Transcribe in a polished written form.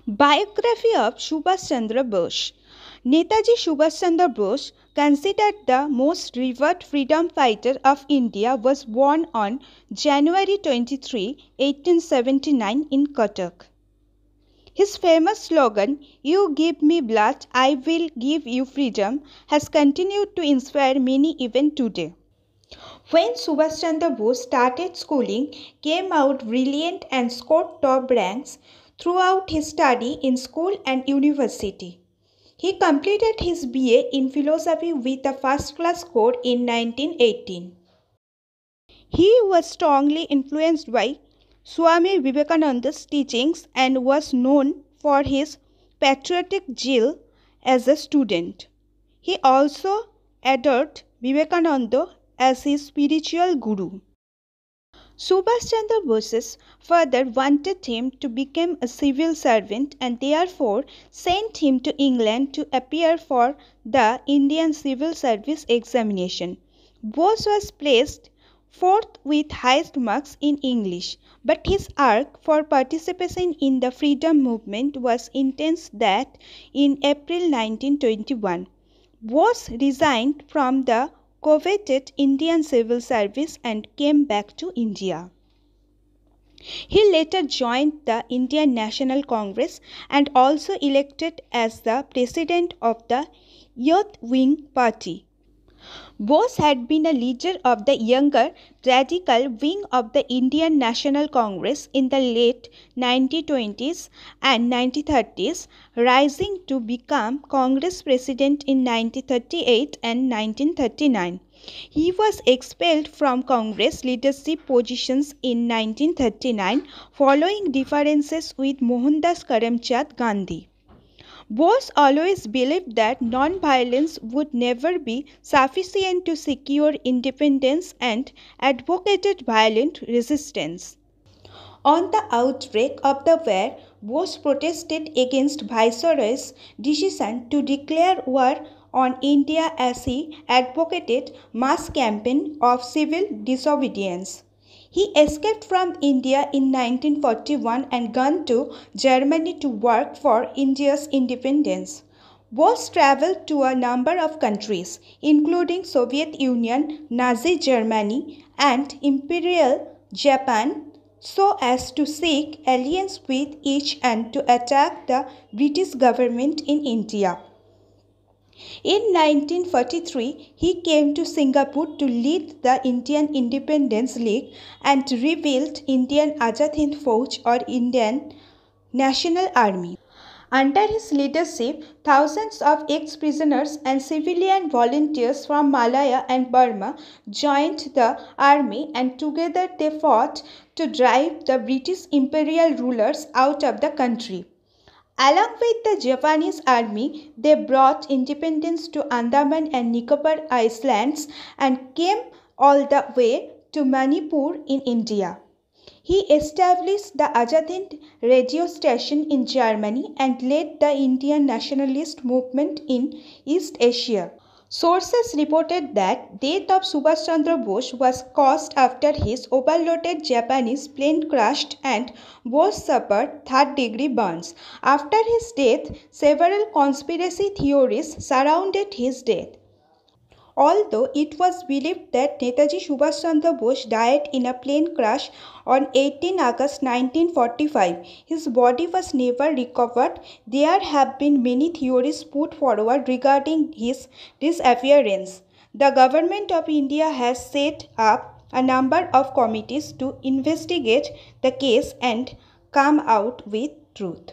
Biography of Subhas Chandra Bose. Netaji Subhas Chandra Bose, considered the most revered freedom fighter of India, was born on January 23, 1879 in Cuttack. His famous slogan, "You give me blood, I will give you freedom," has continued to inspire many even today. When Subhas Chandra Bose started schooling, came out brilliant and scored top ranks throughout his study in school and university. He completed his BA in philosophy with a first-class score in 1918. He was strongly influenced by Swami Vivekananda's teachings and was known for his patriotic zeal as a student. He also adored Vivekananda as his spiritual guru. Subhas Chandra Bose further wanted him to become a civil servant and therefore sent him to England to appear for the Indian Civil Service examination. Bose was placed fourth with highest marks in English, but his arc for participation in the freedom movement was intense that in April 1921, Bose resigned from the coveted Indian Civil Service and came back to India. He later joined the Indian National Congress and also elected as the president of the Youth Wing Party. Bose had been a leader of the younger radical wing of the Indian National Congress in the late 1920s and 1930s, rising to become Congress president in 1938 and 1939. He was expelled from Congress leadership positions in 1939 following differences with Mohandas Karamchand Gandhi. Bose always believed that non-violence would never be sufficient to secure independence and advocated violent resistance. On the outbreak of the war, Bose protested against Viceroy's decision to declare war on India as he advocated mass campaign of civil disobedience. He escaped from India in 1941 and gone to Germany to work for India's independence. Bose traveled to a number of countries, including Soviet Union, Nazi Germany, and Imperial Japan, so as to seek alliance with each and to attack the British government in India. In 1943, he came to Singapore to lead the Indian Independence League and rebuilt Indian Azad Hind Fauj or Indian National Army. Under his leadership, thousands of ex-prisoners and civilian volunteers from Malaya and Burma joined the army, and together they fought to drive the British imperial rulers out of the country. Along with the Japanese army, they brought independence to Andaman and Nicobar Islands and came all the way to Manipur in India. He established the Azad Hind radio station in Germany and led the Indian nationalist movement in East Asia. Sources reported that death of Subhas Chandra Bose was caused after his overloaded Japanese plane crashed and Bose suffered third-degree burns. After his death, several conspiracy theories surrounded his death. Although it was believed that Netaji Subhas Chandra Bose died in a plane crash on 18 August 1945, his body was never recovered. There have been many theories put forward regarding his disappearance. The government of India has set up a number of committees to investigate the case and come out with truth.